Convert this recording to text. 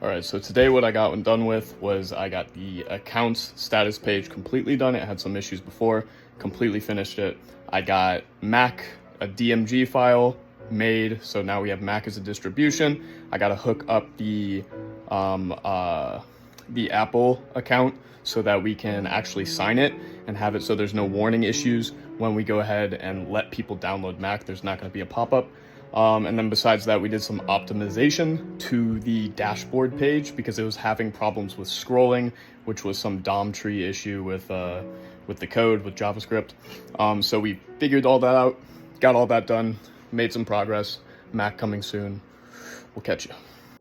All right, so today what I got done with was I got the accounts status page completely done. It had some issues before, completely finished it. I got Mac, a DMG file made, so now we have Mac as a distribution. I got to hook up the Apple account so that we can actually sign it and have it so there's no warning issues when we go ahead and let people download Mac. There's not going to be a pop-up. And then besides that, we did some optimization to the dashboard page because it was having problems with scrolling, which was some DOM tree issue with the code, with JavaScript. So we figured all that out, got all that done, made some progress. Mac coming soon. We'll catch you.